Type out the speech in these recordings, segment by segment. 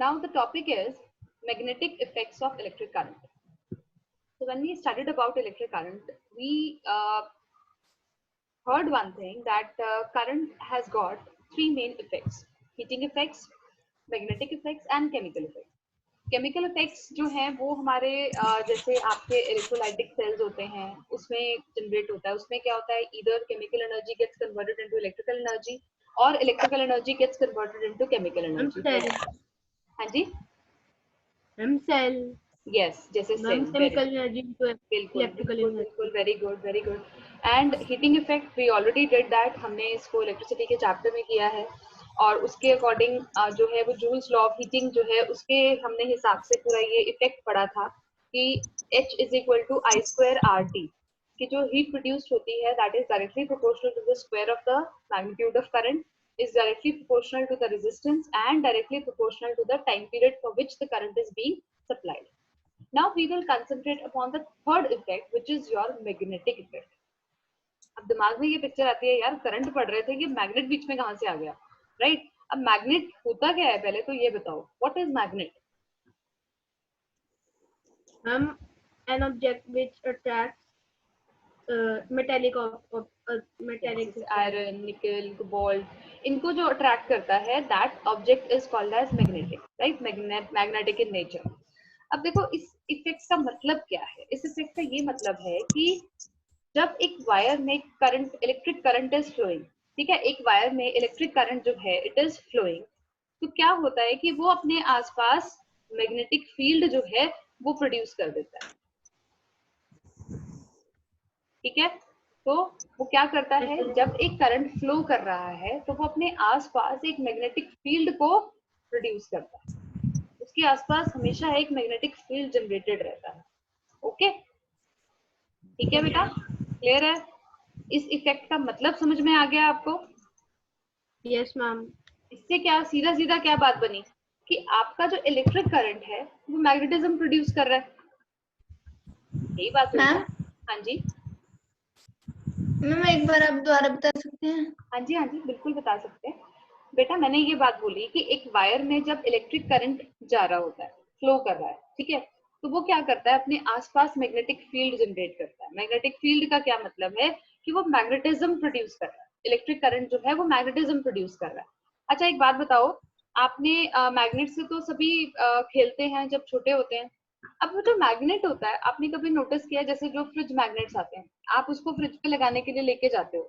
Now the topic is magnetic effects of electric current. So when we studied about electric current, we heard one thing that current has got three main effects: heating effects, magnetic effects and chemical effects. Chemical effects जो हैं वो हमारे जैसे आपके electrolytic sales होते हैं उसमें generate होता है. उसमें क्या होता है, either chemical energy gets converted into electrical energy और electrical energy gets converted into chemical energy. हाँ जी, सेल यस, जैसे सेल. केमिकल एनर्जी टू बिल्कुल इलेक्ट्रिकल बिल्कुल एनर्जी. बिल्कुल, very good very good. And heating effect we already did that, हमने इसको electricity के चैप्टर में किया है और उसके अकॉर्डिंग जो है वो जूल्स लॉ ऑफ हीटिंग जो है उसके हमने हिसाब से पूरा ये इफेक्ट पढ़ा था कि H is equal to I square R T, कि जो हीट प्रोड्यूस्ड होती है that is directly proportional to the square of the magnitude of current, is directly proportional to the resistance and directly proportional to the time period for which the current is being supplied. Now we will concentrate upon the third effect, which is your magnetic effect. अब दिमाग में ये picture आती है, यार current पढ़ रहे थे, ये मैग्नेट बीच में कहाँ से आ गया, राइट? अब मैग्नेट होता क्या है, पहले तो ये बताओ, what is magnet? an object which attracts metallic iron, nickel, cobalt, इनको जो अट्रैक्ट करता है that object is called as magnetic, right? Magnetic in nature. अब देखो इस इफेक्ट का मतलब क्या है. इस इफेक्ट का ये मतलब है कि जब एक वायर में current, electric current is flowing, ठीक है, एक वायर में इलेक्ट्रिक करंट जो है इट इज फ्लोइंग, तो क्या होता है कि वो अपने आसपास मैग्नेटिक फील्ड जो है वो प्रोड्यूस कर देता है. ठीक है, तो वो क्या करता है, जब एक करंट फ्लो कर रहा है तो वो अपने आसपास एक मैग्नेटिक फील्ड को प्रोड्यूस करता है. उसके आसपास हमेशा एक मैग्नेटिक फील्ड जनरेटेड रहता है. ओके, ठीक है बेटा, क्लियर है? इस इफेक्ट का मतलब समझ में आ गया आपको? Yes ma'am. इससे क्या सीधा सीधा क्या बात बनी कि आपका जो इलेक्ट्रिक करंट है वो मैग्नेटिज्म प्रोड्यूस कर रहा है. यही बात है. हाँ जी मैम, एक बार आप दोबारा बता सकते हैं? हाँ जी हाँ जी, बिल्कुल बता सकते हैं बेटा. मैंने ये बात बोली कि एक वायर में जब इलेक्ट्रिक करंट जा रहा होता है, फ्लो कर रहा है, ठीक है, तो वो क्या करता है, अपने आसपास मैग्नेटिक फील्ड जनरेट करता है. मैग्नेटिक फील्ड का क्या मतलब है कि वो मैग्नेटिज्म प्रोड्यूस कर रहा है. इलेक्ट्रिक करंट जो है वो मैग्नेटिज्म प्रोड्यूस कर रहा है. अच्छा एक बात बताओ, आपने मैग्नेट से तो सभी खेलते हैं जब छोटे होते हैं. अब वो जो मैग्नेट होता है, आपने कभी नोटिस किया, जैसे जो फ्रिज मैग्नेट्स आते हैं, आप उसको फ्रिज पे लगाने के लिए लेके जाते हो,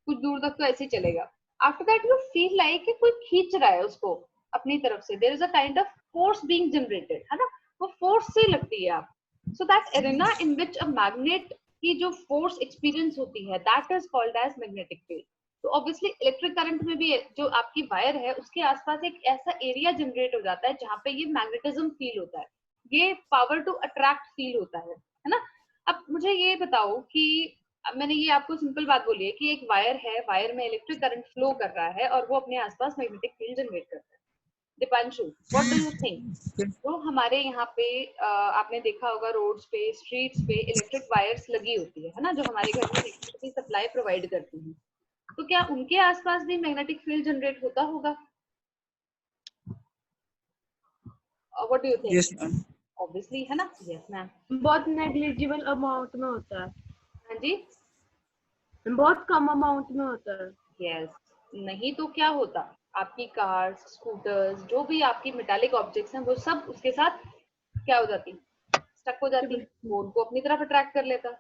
कुछ दूर तक तो ऐसे ही चलेगा. After that you feel like कि कोई खींच रहा है उसको अपनी तरफ से. There is a kind of force being generated, है ना? वो फोर्स से लगती है आप. So that arena in which a magnet की जो फोर्स एक्सपीरियंस होती है that is called as magnetic field. तो ऑब्वियसली इलेक्ट्रिक करंट में भी जो आपकी वायर है उसके आसपास एक ऐसा एरिया जनरेट हो जाता है जहां पे ये मैग्नेटिज्म फील होता है, ये पावर टू अट्रैक्ट फील होता है ना? अब मुझे ये बताओ कि अब मैंने ये आपको सिंपल बात बोली है कि एक वायर है, वायर में इलेक्ट्रिक करंट फ्लो कर रहा है और वो अपने आसपास मैग्नेटिक फील्ड जनरेट करता है. Deepanshu, what do you think? तो हमारे यहाँ पे आपने देखा होगा रोड्स पे, स्ट्रीट्स पे इलेक्ट्रिक वायर्स लगी होती है ना, जो हमारे घर में इलेक्ट्रिसिटी सप्लाई प्रोवाइड करती है. तो क्या उनके आसपास भी मैग्नेटिक फील्ड जनरेट होता होगा? What do you think? Yes ma'am. Obviously, है ना? Yes ma'am. बहुत नेग्लिजिबल अमाउंट में होता है. हाँ जी, बहुत कम अमाउंट में होता है. यस. नहीं तो क्या होता, आपकी कार्स, स्कूटर्स, जो भी आपकी मेटालिक ऑब्जेक्ट्स हैं वो सब उसके साथ क्या हो जाती, स्टक हो जाती, वो उनको अपनी तरफ अट्रैक्ट कर लेता.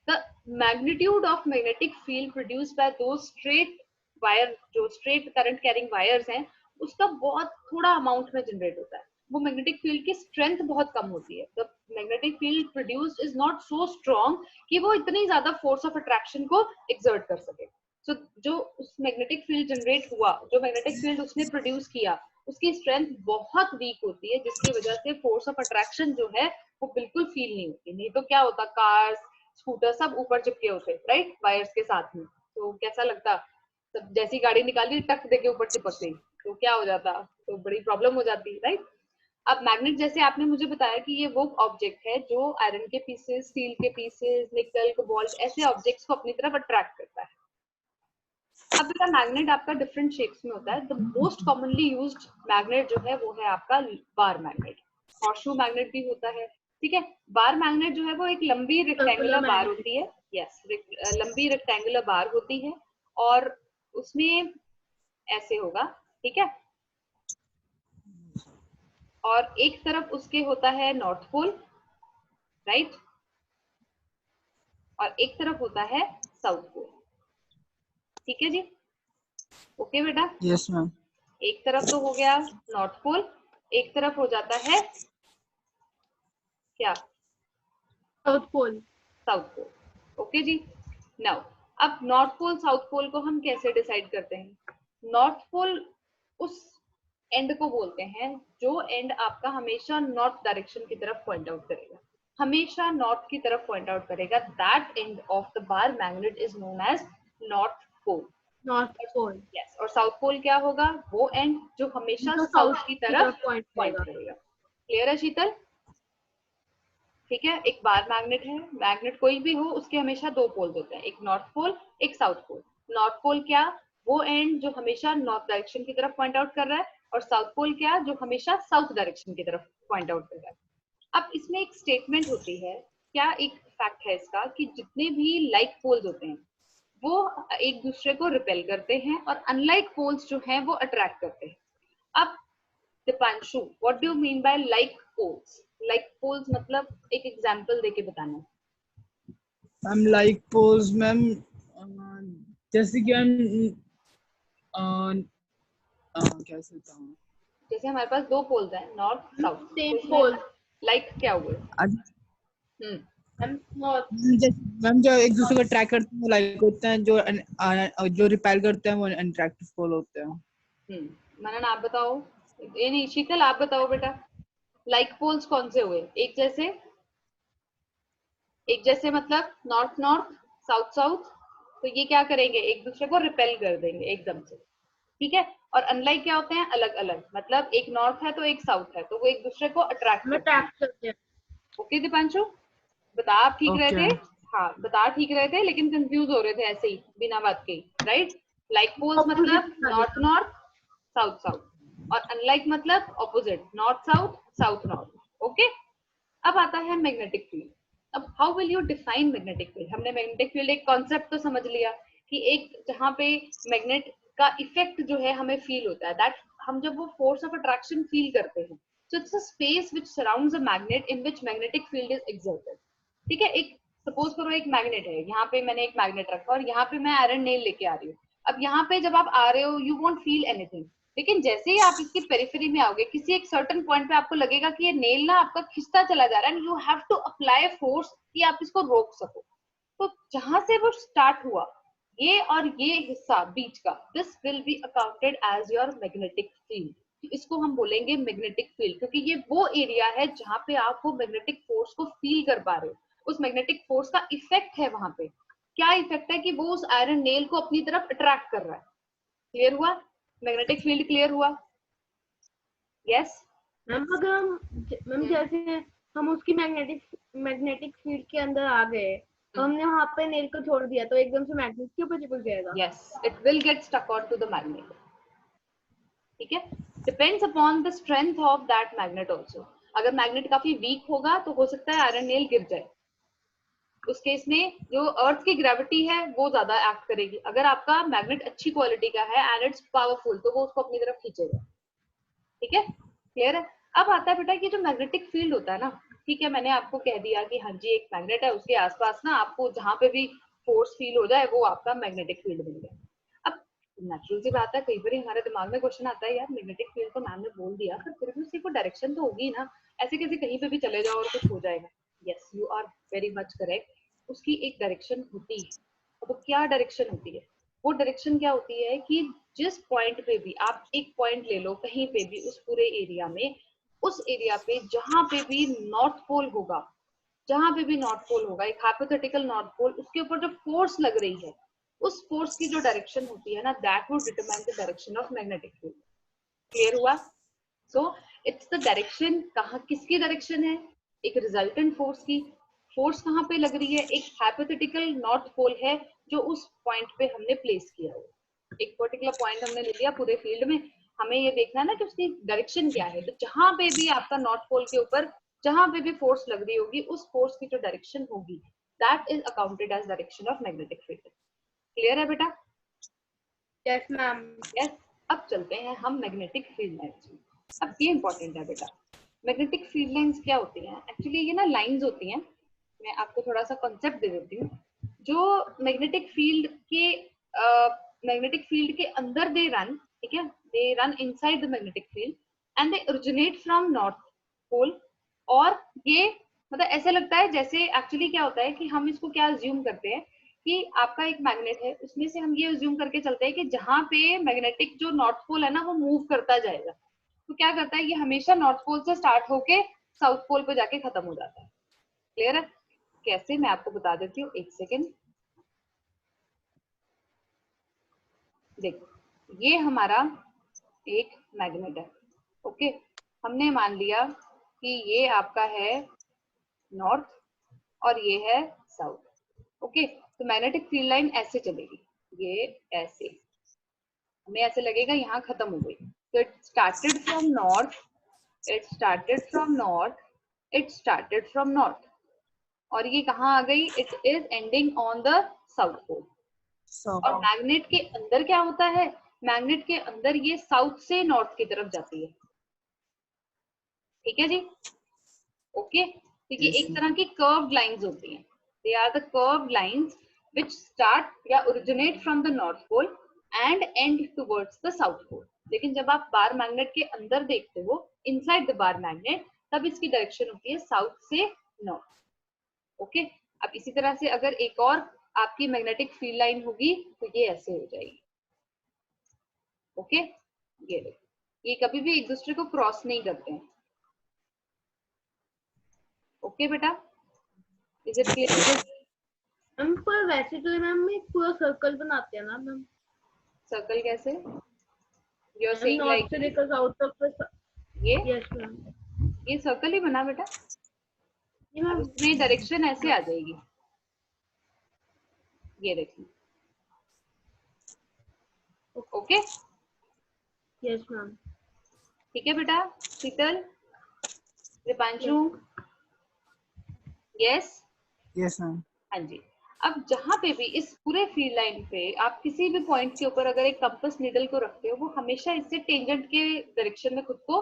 The magnitude of magnetic field produced by दो स्ट्रेट वायर, जो स्ट्रेट करंट कैरिंग वायर्स हैं, उसका बहुत थोड़ा अमाउंट में जनरेट होता है. वो मैग्नेटिक फील्ड की स्ट्रेंथ बहुत कम होती है. The magnetic field produced is not so strong कि वो इतनी ज्यादा फोर्स ऑफ अट्रैक्शन को एक्सर्ट कर सके. सो जो उस मैग्नेटिक फील्ड जनरेट हुआ, जो मैग्नेटिक फील्ड उसने प्रोड्यूस किया, उसकी स्ट्रेंथ बहुत वीक होती है, जिसकी वजह से फोर्स ऑफ अट्रैक्शन जो है वो बिल्कुल फील नहीं होती. नहीं तो क्या होता, कार्स, स्कूटर सब ऊपर चिपके होते, राइट, वायर्स के साथ में. तो कैसा लगता, सब जैसी गाड़ी निकाली टक देके ऊपर चिपक गई तो क्या हो जाता, तो बड़ी प्रॉब्लम हो जाती, राइट? अब मैग्नेट, जैसे आपने मुझे बताया कि ये वो ऑब्जेक्ट है जो आयरन के पीसेस, स्टील के पीसेस, निकल, कोबाल्ट, ऐसे ऑब्जेक्ट्स को अपनी तरफ अट्रैक्ट करता है. अब बेटा मैग्नेट आपका डिफरेंट शेप्स में होता है। The most commonly used magnet जो है वो है आपका बार मैग्नेट। हॉर्सशू मैग्नेट भी होता है, ठीक है। बार मैग्नेट जो है वो एक लंबी रेक्टेंगुलर बार होती है, यस, लंबी रेक्टेंगुलर बार होती है और उसमें ऐसे होगा, ठीक है। और एक तरफ उसके होता है नॉर्थ पोल, राइट, और एक तरफ होता है साउथ पोल, ठीक है जी। ओके बेटा, यस मैम। एक तरफ तो हो गया नॉर्थ पोल, एक तरफ हो जाता है क्या, south pole. South pole, okay जी। नाउ अब नॉर्थ पोल साउथ पोल को हम कैसे डिसाइड करते हैं? नॉर्थ पोल उस एंड को बोलते हैं जो एंड आपका हमेशा नॉर्थ डायरेक्शन की तरफ पॉइंट आउट करेगा, हमेशा नॉर्थ की तरफ पॉइंट आउट करेगा। That end of the bar magnet is known as north pole. North pole, yes, और साउथ पोल क्या होगा? वो एंड जो हमेशा जो साउथ की तरफ पॉइंट पॉइंट करेगा। क्लियर है शीतल? ठीक है, एक बार मैग्नेट है, मैग्नेट कोई भी हो उसके हमेशा दो पोल्स होते हैं, एक नॉर्थ पोल एक साउथ पोल। नॉर्थ पोल क्या? वो एंड जो हमेशा नॉर्थ डायरेक्शन की तरफ पॉइंट आउट कर रहा है, और साउथ पोल क्या? जो हमेशा साउथ डायरेक्शन की तरफ पॉइंट आउट कर रहा है। अब इसमें एक स्टेटमेंट होती है, क्या एक फैक्ट है इसका, कि जितने भी लाइक पोल्स होते हैं वो एक दूसरे को रिपेल करते हैं और अनलाइक पोल्स जो हैं वो अट्रैक्ट करते हैं। अब Deepanshu, what do you mean by like poles? Like poles मतलब एक एग्जांपल देके बताना। मैम लाइक पोल्स मैम, जैसे कि हम क्या कहता हूँ, जैसे हमारे पास दो पोल्स हैं, north south, same pole. Like क्या हुए? मैम जो एक दूसरे को अट्रैक्ट करते हैं वो लाइक होते हैं, जो रिपेल करते हैं वो अनअट्रैक्टिव पोल होते हैं। मनन आप बताओ, ये नहीं शीतल आप बताओ बेटा, लाइक पोल्स कौन से हुए? एक जैसे, एक जैसे मतलब नॉर्थ नॉर्थ साउथ साउथ, तो ये क्या करेंगे? एक दूसरे को रिपेल कर देंगे एकदम से, ठीक है। और अनलाइक क्या होते हैं? अलग अलग, मतलब एक नॉर्थ है तो एक साउथ है, तो वो एक दूसरे को अट्रैक्ट करते हैं। ओके दीपांशु, बता आप ठीक रहे थे? हाँ बता ठीक रहे थे, लेकिन कंफ्यूज हो रहे थे ऐसे ही बिना बात के, राइट। लाइक पोल्स मतलब नॉर्थ नॉर्थ साउथ साउथ, और अनलाइक मतलब opposite, north south south north, okay. अब आता है मैग्नेटिक फील्ड। अब how will you define magnetic field? हमने मैग्नेटिक फील्ड एक कॉन्सेप्ट तो समझ लिया कि एक जहां पे मैग्नेट का इफेक्ट जो है हमें फील होता है, दैट हम जब वो फोर्स ऑफ अट्रैक्शन फील करते हैं, so it's a space which surrounds a magnet in which magnetic field is exerted, ठीक है। एक सपोज करो एक मैग्नेट है, यहाँ पे मैंने एक मैग्नेट रखा और यहाँ पे मैं आयरन नेल लेके आ रही हूँ। अब यहाँ पे जब आप आ रहे हो यू वोंट फील एनीथिंग, लेकिन जैसे ही आप इसकी पेरिफेरी में आओगे, किसी एक सर्टेन पॉइंट पे आपको लगेगा कि ये नेल ना आपका खिंचता चला जा रहा है, and you have to apply force कि आप इसको रोक सको। तो जहां से वो स्टार्ट हुआ, ये और ये हिस्सा बीच का, this will be accounted as your magnetic field. इसको हम बोलेंगे मैग्नेटिक फील्ड, क्योंकि ये वो एरिया है जहां पे आप वो मैग्नेटिक फोर्स को फील कर पा रहे हो, उस मैग्नेटिक फोर्स का इफेक्ट है वहां पे। क्या इफेक्ट है? कि वो उस आयरन नेल को अपनी तरफ अट्रैक्ट कर रहा है। क्लियर हुआ? मैग्नेटिक फील्ड क्लियर हुआ? यस मैम अगर हम जैसे हम उसकी मैग्नेटिक फील्ड के अंदर आ गए, तो हमने वहां पे नेल को छोड़ दिया, तो एकदम से मैग्नेट के ऊपर चिपक जाएगा। Yes, it will get stuck on to the magnet, ठीक है। Depends upon the strength of that magnet also. अगर मैग्नेट काफी वीक होगा तो हो सकता है आयरन नेल गिर जाए, उस केस में जो अर्थ की ग्रेविटी है वो ज्यादा एक्ट करेगी। अगर आपका मैग्नेट अच्छी क्वालिटी का है एंड इट्स पावरफुल, तो वो उसको अपनी तरफ खींचेगा, ठीक है। क्लियर है? अब आता है बेटा कि जो मैग्नेटिक फील्ड होता है ना, ठीक है, मैंने आपको कह दिया कि हाँ जी एक मैग्नेट है, उसके आसपास ना आपको जहां पे भी फोर्स फील हो जाए वो आपका मैग्नेटिक फील्ड बन गया। अब नेचुरल सी बात है, कई बार हमारे दिमाग में क्वेश्चन आता है, यार मैग्नेटिक फील्ड तो मैम ने बोल दिया, पर फिर भी उसकी कोई डायरेक्शन तो होगी ना, ऐसे कैसे कहीं पे भी चले जाओ और कुछ हो जाएगा? Yes, you are very much correct, उसकी एक डायरेक्शन होती है। अब वो क्या डायरेक्शन होती है? वो डायरेक्शन क्या होती है कि जिस पॉइंट पे भी आप एक पॉइंट ले लो कहीं पे भी उस पूरे एरिया में, उस एरिया पे जहां पे भी नॉर्थ पोल होगा, जहां पे भी नॉर्थ पोल होगा, एक हाइपोथेटिकल नॉर्थ पोल, उसके ऊपर जो फोर्स लग रही है, उस फोर्स की जो डायरेक्शन होती है ना, that would determine the direction of magnetic field. Clear हुआ? सो इट्स द डायरेक्शन, कहाँ किसकी डायरेक्शन है? एक रिजल्टेंट फोर्स की। फोर्स कहाँ पे लग रही है? एक हाइपोथेटिकल नॉर्थ पोल है जो उस पॉइंट पे हमने प्लेस किया है, एक पर्टिकुलर पॉइंट हमने ले लिया पूरे फील्ड में, हमें ये देखना है ना कि उसकी डायरेक्शन क्या है। तो जहां पे भी आपका नॉर्थ पोल के ऊपर जहां पे भी फोर्स लग रही होगी, उस फोर्स की जो डायरेक्शन होगी, that is accounted as direction of magnetic field. Clear है बेटा? Yes ma'am. यस। अब चलते हैं हम मैग्नेटिक फील्ड लाइंस में। अब ये इंपॉर्टेंट है बेटा, मैग्नेटिक फील्ड लाइंस क्या होती हैं? एक्चुअली ये ना लाइंस होती हैं, मैं आपको थोड़ा सा कॉन्सेप्ट दे देती हूँ। जो मैग्नेटिक फील्ड के अंदर दे रन, ठीक है, they run inside the magnetic field and they originate from north pole. और ये मतलब ऐसे लगता है जैसे, एक्चुअली क्या होता है कि हम इसको क्या अज्यूम करते हैं कि आपका एक मैग्नेट है, उसमें से हम ये अज्यूम करके चलते हैं कि जहां पे मैग्नेटिक जो नॉर्थ पोल है ना वो मूव करता जाएगा, तो क्या करता है ये हमेशा नॉर्थ पोल से स्टार्ट होके साउथ पोल पे जाके खत्म हो जाता है। क्लियर है? कैसे, मैं आपको बता देती हूँ, एक सेकेंड। देखो, ये हमारा एक मैग्नेट है, ओके। हमने मान लिया कि ये आपका है नॉर्थ और ये है साउथ, ओके। तो मैग्नेटिक फील्ड लाइन ऐसे चलेगी, ये ऐसे, हमें ऐसे लगेगा यहाँ खत्म हो गई। तो it started from north, it started from north, it started from north, और ये कहाँ आ गई? It is ending on the south pole. और मैग्नेट के अंदर क्या होता है? मैग्नेट के अंदर ये साउथ से नॉर्थ की तरफ जाती है, ठीक है जी, ओके। तो ये एक तरह की कर्व्ड लाइंस होती हैं, they are the curved lines which start या originate from the north pole and and towards the south pole. लेकिन जब आप बार मैग्नेट के अंदर देखते हो, इनसाइड द बार मैग्नेट, तब इसकी डायरेक्शन होती है साउथ से नॉर्थ, ओके। अब इसी तरह से अगर एक और आपकी मैग्नेटिक फील्ड लाइन होगी तो ये ऐसे हो जाएगी, ओके। ये देखो, ये कभी भी एक दूसरे को क्रॉस नहीं करते हैं, ओके बेटा, इज इट क्लियर? मैम पर वैसे तो मैम एक पूरा सर्कल बनाते हैं ना मैम। सर्कल कैसे? You are ma'am saying north like से लेकर साउथ तक। ये यस मैम। ये सर्कल ही बना बेटा। ये अब मैम इसमें डायरेक्शन ऐसे आ जाएगी, ये देखिए, ओके। Yes ma'am. ठीक है बेटा, शीतल, दीपांशु, यस, यस मैम। हाँ जी। अब जहां पे भी इस पूरे फील्ड लाइन पे आप किसी भी पॉइंट के ऊपर अगर एक कंपास नीडल को रखते हो, वो हमेशा इससे टेंजेंट के डायरेक्शन में खुद को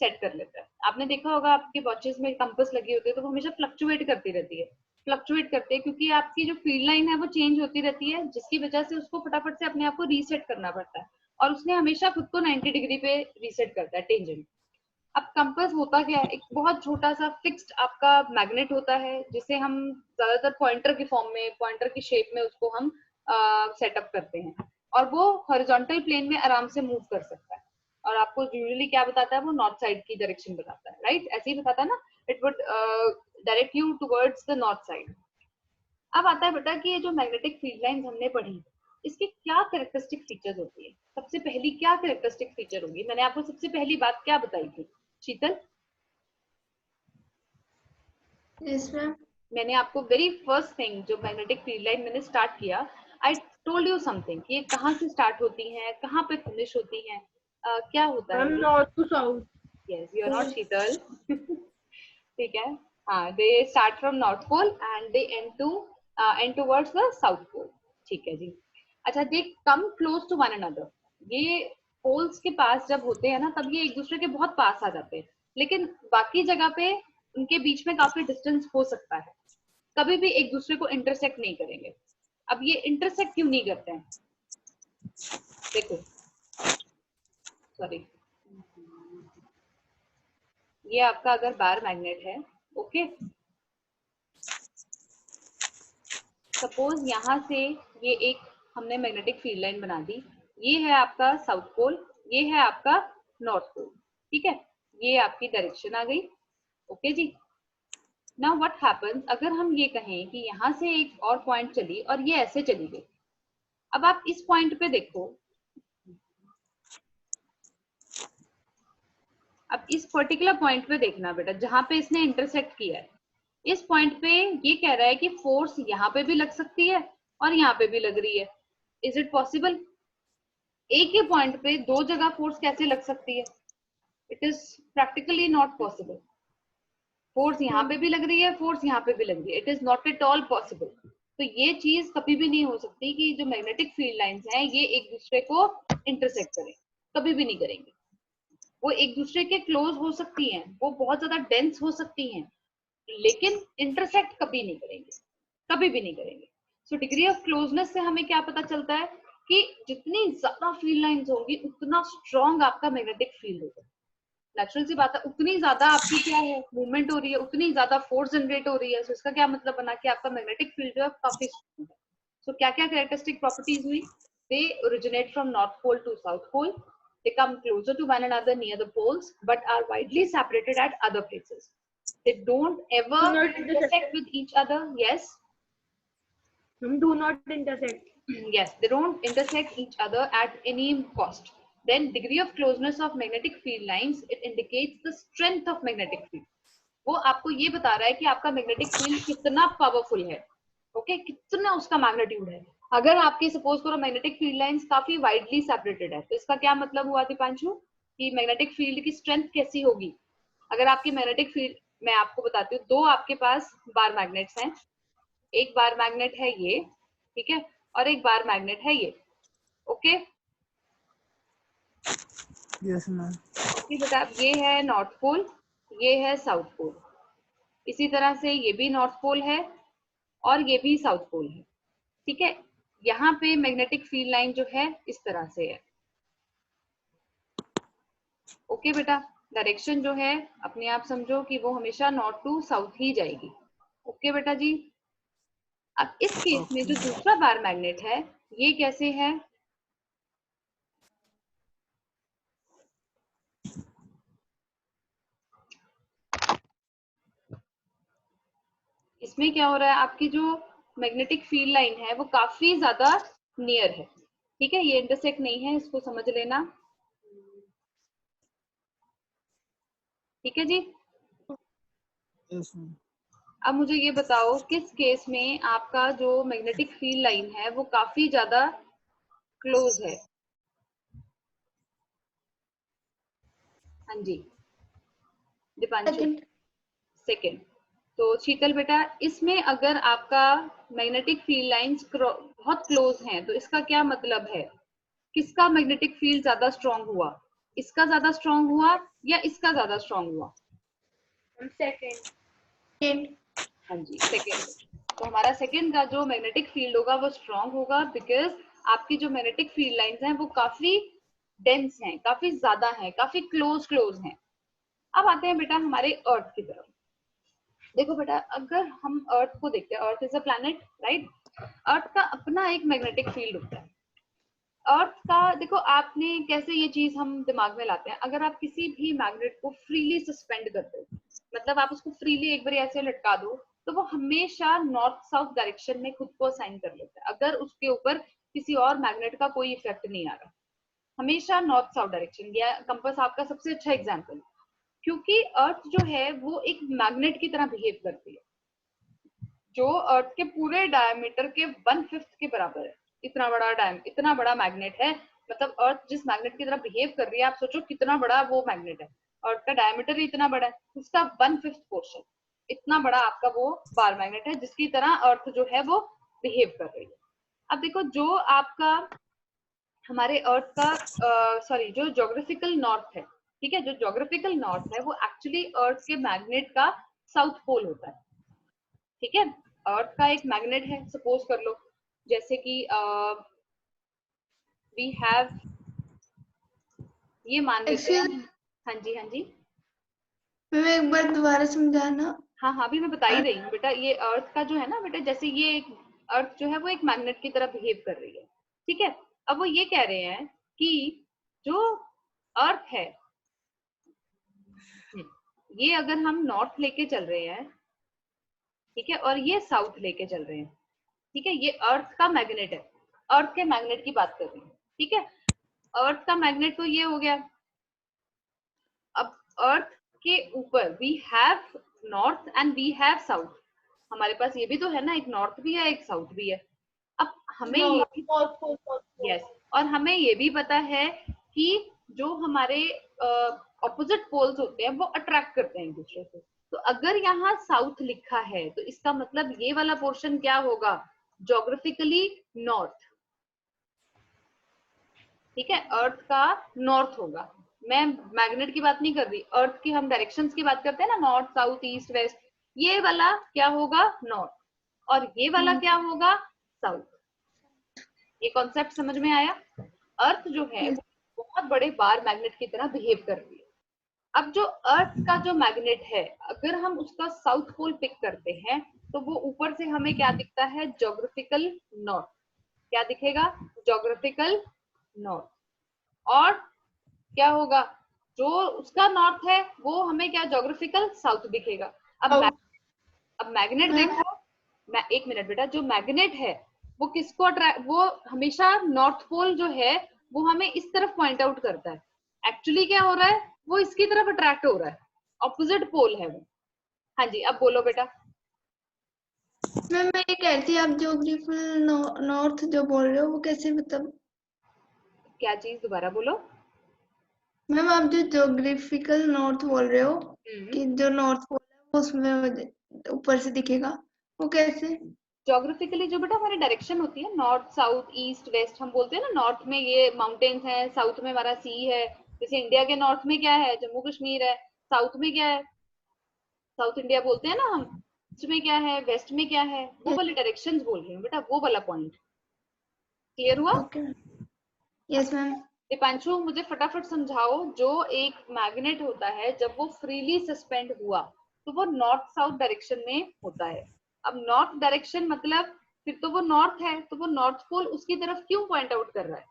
सेट कर लेता है। आपने देखा होगा आपके वॉचेस में कंपास लगी होती है तो वो हमेशा फ्लक्चुएट करती रहती है, फ्लक्चुएट करते हैं क्योंकि आपकी जो फील्ड लाइन है वो चेंज होती रहती है, जिसकी वजह से उसको फटाफट से अपने आप को रीसेट करना पड़ता है, और उसने हमेशा खुद को 90 डिग्री पे रीसेट करता है, टेंजेंट। अब कंपास होता क्या है? एक बहुत छोटा सा फिक्स्ड आपका मैग्नेट होता है, जिसे हम ज्यादातर पॉइंटर की फॉर्म में, पॉइंटर की शेप में उसको हम सेटअप करते हैं, और वो हॉरिजॉन्टल प्लेन में आराम से मूव कर सकता है। और आपको यूजुअली क्या बताता है? वो नॉर्थ साइड की डायरेक्शन बताता है, राइट? ऐसे ही बताता है ना, it would direct you towards the north side. अब आता है बेटा कि ये जो मैग्नेटिक फील्ड लाइंस हमने पढ़ी, इसकी क्या कैरेक्टरिस्टिक फीचर्स होती है? सबसे पहली क्या कैरेक्टरिस्टिक फीचर होगी? मैंने आपको सबसे पहली बात क्या बताई थी शीतल? Yes ma'am. मैंने आपको वेरी फर्स्ट थिंग जो मैग्नेटिक फील्ड लाइन मैंने स्टार्ट किया, आई टोल्ड यू समथिंग, ये कहाँ से स्टार्ट होती हैं, कहाँ पे फिनिश होती हैं, क्या होता मैम है? North to south. Yes, you are not Sheetal. ठीक है, हाँ, they start from north pole and they end towards the south pole, ठीक है जी। अच्छा, they come close to one another, ये पोल्स के पास जब होते हैं ना, तब ये एक दूसरे के बहुत पास आ जाते हैं, लेकिन बाकी जगह पे उनके बीच में काफी डिस्टेंस हो सकता है, कभी भी एक दूसरे को इंटरसेक्ट नहीं करेंगे। अब ये इंटरसेक्ट क्यों नहीं करते हैं? देखो, सॉरी, ये आपका अगर बार मैग्नेट है, ओके, सपोज यहाँ से ये एक हमने मैग्नेटिक फील्ड लाइन बना दी, ये है आपका साउथ पोल, ये है आपका नॉर्थ पोल, ठीक है, ये आपकी डायरेक्शन आ गई, ओके जी। नाउ व्हाट हैपेंस अगर हम ये कहें कि यहाँ से एक और पॉइंट चली और ये ऐसे चली गई। अब आप इस पॉइंट पे देखो, अब इस पर्टिकुलर पॉइंट पे देखना बेटा, जहां पे इसने इंटरसेक्ट किया है, इस पॉइंट पे ये कह रहा है कि फोर्स यहाँ पे भी लग सकती है और यहाँ पे भी लग रही है। Is it possible? एक ही पॉइंट पे दो जगह फोर्स कैसे लग सकती है? It is practically not possible. Force यहाँ पे भी लग रही है, फोर्स यहाँ पे भी लग रही है, it is not at all possible. तो ये चीज कभी भी नहीं हो सकती कि जो मैग्नेटिक फील्ड लाइंस हैं ये एक दूसरे को इंटरसेक्ट करें, कभी भी नहीं करेंगे। वो एक दूसरे के क्लोज हो सकती हैं, वो बहुत ज्यादा डेंस हो सकती हैं, लेकिन इंटरसेक्ट कभी नहीं करेंगे, कभी भी नहीं करेंगे। सो डिग्री ऑफ क्लोजनेस से हमें क्या पता चलता है कि जितनी ज्यादा फील्ड लाइंस होंगी उतना स्ट्रॉन्ग आपका मैग्नेटिक फील्ड होगा। नेचुरल सी बात है, उतनी ज्यादा आपकी क्या है मूवमेंट हो रही है, उतनी ज्यादा फोर्स जनरेट हो रही है। सो इसका क्या मतलब बना कि आपका मैग्नेटिक फील्ड जो है काफी स्ट्रॉन्ग है। सो क्या क्या कैरेक्टरिस्टिक प्रॉपर्टीज हुई? They originate from north pole to south pole, they come closer to one another near the poles but are widely separated at other places. They don't ever Do not intersect with each other. Yes, do not intersect. yes, they don't intersect each other at any cost. Then degree of closeness of magnetic field lines, it indicates the strength of magnetic field. वो आपको ये बता रहा है कि आपका magnetic field कितना powerful है, ओके, कितना उसका मैग्नीट्यूड है। अगर आपकी सपोज करो मैग्नेटिक फील्ड लाइंस काफी वाइडली सेपरेटेड है, तो इसका क्या मतलब हुआ दीपांशु कि मैग्नेटिक फील्ड की स्ट्रेंथ कैसी होगी? अगर आपकी मैग्नेटिक फील्ड, मैं आपको बताती हूँ, दो आपके पास बार मैग्नेट्स हैं, एक बार मैग्नेट है ये, ठीक है, और एक बार मैग्नेट है ये, ओके। Yes ma'am. ओके बेटा, ये है नॉर्थ पोल, ये है साउथ पोल। इसी तरह से ये भी नॉर्थ पोल है और ये भी साउथ पोल है, ठीक है। यहाँ पे मैग्नेटिक फील्ड लाइन जो है इस तरह से है, ओके बेटा। डायरेक्शन जो है अपने आप समझो कि वो हमेशा नॉर्थ टू साउथ ही जाएगी, ओके बेटा जी। अब इस केस में जो दूसरा बार मैग्नेट है ये कैसे है? इसमें क्या हो रहा है, आपकी जो मैग्नेटिक फील्ड लाइन है वो काफी ज्यादा नियर है, ठीक है, ये इंटरसेक्ट नहीं है, इसको समझ लेना, ठीक है जी। Yes ma'am. अब मुझे ये बताओ किस केस में आपका जो मैग्नेटिक फील्ड लाइन है वो काफी ज्यादा क्लोज है? हाँ जी दीपांशु, सेकेंड। तो शीतल बेटा, इसमें अगर आपका मैग्नेटिक फील्ड लाइंस बहुत क्लोज हैं तो इसका क्या मतलब है? किसका मैग्नेटिक फील्ड ज्यादा स्ट्रांग हुआ? इसका ज्यादा स्ट्रांग हुआ या इसका ज्यादा स्ट्रांग हुआ? सेकंड। हाँ जी सेकेंड। तो हमारा सेकेंड का जो मैग्नेटिक फील्ड होगा वो स्ट्रांग होगा, बिकॉज आपकी जो मैग्नेटिक फील्ड लाइंस हैं वो काफी डेंस हैं, काफी ज्यादा हैं, काफी क्लोज क्लोज हैं। अब आते हैं बेटा हमारे अर्थ की तरफ। देखो बेटा, अगर हम अर्थ को देखते हैं, earth is a planet, right. Earth का अपना एक मैग्नेटिक फील्ड होता है। अर्थ का देखो, आपने कैसे ये चीज हम दिमाग में लाते हैं, अगर आप किसी भी मैग्नेट को फ्रीली सस्पेंड कर दो, मतलब आप उसको फ्रीली एक बार ऐसे लटका दो, तो वो हमेशा नॉर्थ साउथ डायरेक्शन में खुद को असाइन कर लेता है, अगर उसके ऊपर किसी और मैग्नेट का कोई इफेक्ट नहीं आ रहा, हमेशा नॉर्थ साउथ डायरेक्शन। या कंपास आपका सबसे अच्छा एग्जाम्पल, क्योंकि अर्थ जो है वो एक मैग्नेट की तरह बिहेव करती है, जो अर्थ के पूरे डायमीटर के 1/5 के बराबर है। इतना बड़ा मैग्नेट है, मतलब अर्थ जिस मैग्नेट की तरह बिहेव कर रही है, आप सोचो कितना बड़ा वो मैग्नेट है। अर्थ का डायमीटर ही इतना बड़ा है, उसका 1/5 पोर्शन, इतना बड़ा आपका वो बार मैग्नेट है जिसकी तरह अर्थ जो है वो बिहेव कर रही है। अब देखो, जो आपका हमारे अर्थ का सॉरी जो ज्योग्राफिकल नॉर्थ है, ठीक है, जो ज्योग्राफिकल नॉर्थ है वो एक्चुअली अर्थ के मैग्नेट का साउथ पोल होता है, ठीक है। अर्थ का एक मैग्नेट है, सपोज कर लो, जैसे कि वी हैव, ये मान लेते हैं। हाँ जी हाँ जी, मैम एक बार दोबारा समझाना। हाँ हाँ भी मैं बता ही रही हूँ बेटा। ये अर्थ का जो है ना बेटा, जैसे ये अर्थ जो है वो एक मैग्नेट की तरह बिहेव कर रही है, ठीक है। अब वो ये कह रहे हैं कि जो अर्थ है, ये अगर हम नॉर्थ लेके चल रहे हैं, ठीक है, और ये साउथ लेके चल रहे हैं, ठीक है, ये अर्थ का मैग्नेट है, अर्थ के मैग्नेट की बात कर रही हूँ, ठीक है। अर्थ का मैग्नेट तो ये हो गया। अब अर्थ के ऊपर we have north and we have south, हमारे पास ये भी तो है ना, एक नॉर्थ भी है एक साउथ भी है। अब हमें ये यस, और हमें ये भी पता है कि जो हमारे ऑपोजिट पोल्स होते हैं वो अट्रैक्ट करते हैं एक दूसरे से। तो अगर यहाँ साउथ लिखा है तो इसका मतलब ये वाला पोर्शन क्या होगा, ज्योग्राफिकली नॉर्थ। ठीक है, अर्थ का नॉर्थ होगा। मैं मैग्नेट की बात नहीं कर रही, अर्थ की हम डायरेक्शंस की बात करते हैं ना, नॉर्थ साउथ ईस्ट वेस्ट। ये वाला क्या होगा, नॉर्थ, और ये वाला क्या होगा, साउथ। ये कॉन्सेप्ट समझ में आया। अर्थ जो है वो बहुत बड़े बार मैग्नेट की तरह बिहेव कर रही है। अब जो अर्थ का जो मैग्नेट है, अगर हम उसका साउथ पोल पिक करते हैं तो वो ऊपर से हमें क्या दिखता है, ज्योग्राफिकल नॉर्थ। क्या दिखेगा, ज्योग्राफिकल नॉर्थ। और क्या होगा, जो उसका नॉर्थ है वो हमें क्या, ज्योग्राफिकल साउथ दिखेगा। अब मैग्नेट देखो, एक मिनट बेटा, जो मैग्नेट है वो किसको अट्रैक्ट, वो हमेशा नॉर्थ पोल जो है वो हमें इस तरफ पॉइंट आउट करता है। एक्चुअली क्या हो रहा है, वो इसकी तरफ अट्रैक्ट हो रहा है, ऑपोजिट पोल है वो। हाँ जी, अब बोलो बेटा। मैम मैं ये कह रही थी, आप ज्योग्राफिकल नॉर्थ जो बोल रहे हो वो कैसे, मतलब क्या चीज, दोबारा बोलो। मैम आप जो ज्योग्राफिकल नॉर्थ बोल रहे हो कि जो नॉर्थ पोल है वो उसमें ऊपर से दिखेगा, वो कैसे? ज्योग्राफिकली जो बेटा हमारी डायरेक्शन होती है, नॉर्थ साउथ ईस्ट वेस्ट, हम बोलते हैं ना, नॉर्थ में ये माउंटेन्स हैं, साउथ में हमारा सी है। जैसे इंडिया के नॉर्थ में क्या है, जम्मू कश्मीर है। साउथ में क्या है, साउथ इंडिया बोलते हैं ना हम। ईस्ट में क्या है, वेस्ट में क्या है, वो वाली डायरेक्शंस बोल रही हूँ बेटा, वो वाला पॉइंट। क्लियर हुआ? Okay yes ma'am. दीपांशु मुझे फटाफट समझाओ, जो एक मैग्नेट होता है जब वो फ्रीली सस्पेंड हुआ तो वो नॉर्थ साउथ डायरेक्शन में होता है। अब नॉर्थ डायरेक्शन मतलब फिर तो वो नॉर्थ है, तो वो नॉर्थ पोल उसकी तरफ क्यों पॉइंट आउट कर रहा है?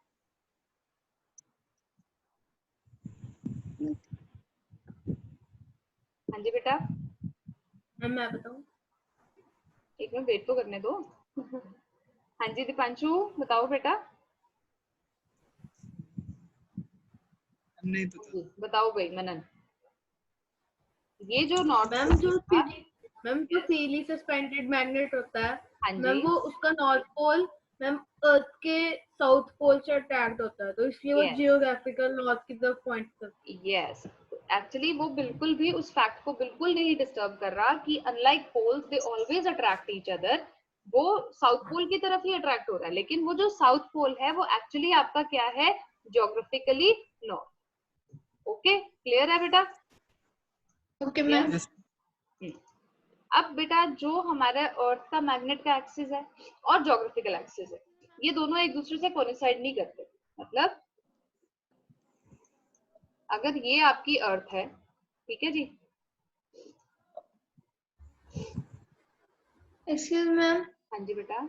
हाँ जी बेटा, मैं बताऊं? एक मिनट वेट तो करने दो। हाँ जी दीपांशु बताओ बेटा। नहीं पता। बताओ भाई मनन। ये जो नॉर्थ मैम जो फ्रीली सस्पेंडेड मैग्नेट होता है, हाँ मैम जी, वो उसका नॉर्थ पोल मैम अर्थ के साउथ पोल से अट्रैक्ट होता है, तो इसलिए वो Yes. जियोग्राफिकल नॉर्थ की तरफ पॉइंट करता है। यस, एक्चुअली वो बिल्कुल भी उस फैक्ट को बिल्कुल नहीं डिस्टर्ब कर रहा कि unlike poles they always attract each other, वो साउथ पोल की तरफ ही अट्रैक्ट हो रहा है। लेकिन वो जो साउथ पोल है वो एक्चुअली आपका क्या है, ज्योग्राफिकली नॉर्थ। ओके, क्लियर है बेटा? Okay ma'am. अब बेटा जो हमारा अर्थ का मैग्नेट का एक्सिस है और ज्योग्राफिकल एक्सिस है, ये दोनों एक दूसरे से कोइंसाइड नहीं करते। मतलब अगर ये आपकी अर्थ है, ठीक है जी, एक्सक्यूज मैम। हाँ जी बेटा,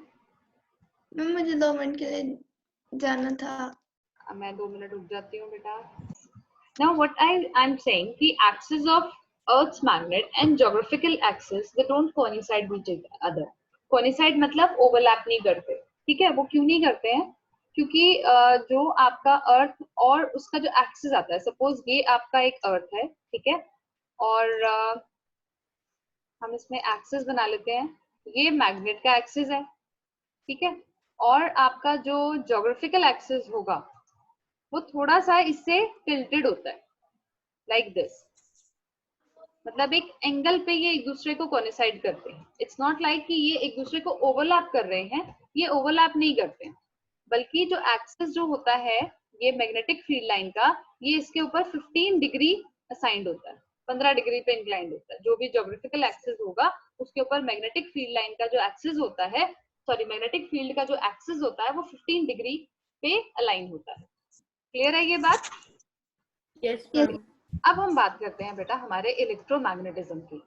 मैम मुझे 2 मिनट के लिए जाना था। मैं 2 मिनट रुक जाती हूँ बेटा। Now what I'm saying, the axis of Earth's magnet and geographical axis, they don't coincide with each other. Coincide मतलब overlap नहीं करते। ठीक है, वो क्यों नहीं करते हैं? क्योंकि जो आपका अर्थ और उसका जो एक्सिस आता है, सपोज ये आपका एक अर्थ है, ठीक है, और हम इसमें एक्सिस बना लेते हैं, ये मैग्नेट का एक्सिस है, ठीक है, और आपका जो ज्योग्राफिकल एक्सिस होगा वो थोड़ा सा इससे टिल्टेड होता है, लाइक दिस। मतलब एक एंगल पे ये एक दूसरे को कोइंसाइड करते हैं। इट्स नॉट लाइक कि ये एक दूसरे को ओवरलैप कर रहे हैं, ये ओवरलैप नहीं करते हैं, बल्कि जो एक्सिस जो होता है ये मैग्नेटिक फील्ड लाइन का, ये इसके ऊपर 15 डिग्री असाइंड होता है, 15 डिग्री पे इंक्लाइंड होता है। जो भी ज्योग्राफिकल एक्सिस होगा उसके ऊपर मैग्नेटिक फील्ड लाइन का जो एक्सिस होता है, सॉरी मैग्नेटिक फील्ड का जो एक्सिस होता है वो 15 डिग्री पे अलाइन होता है। क्लियर है ये बात? Yes ma'am. अब हम बात करते हैं बेटा हमारे इलेक्ट्रोमैग्नेटिज्म की।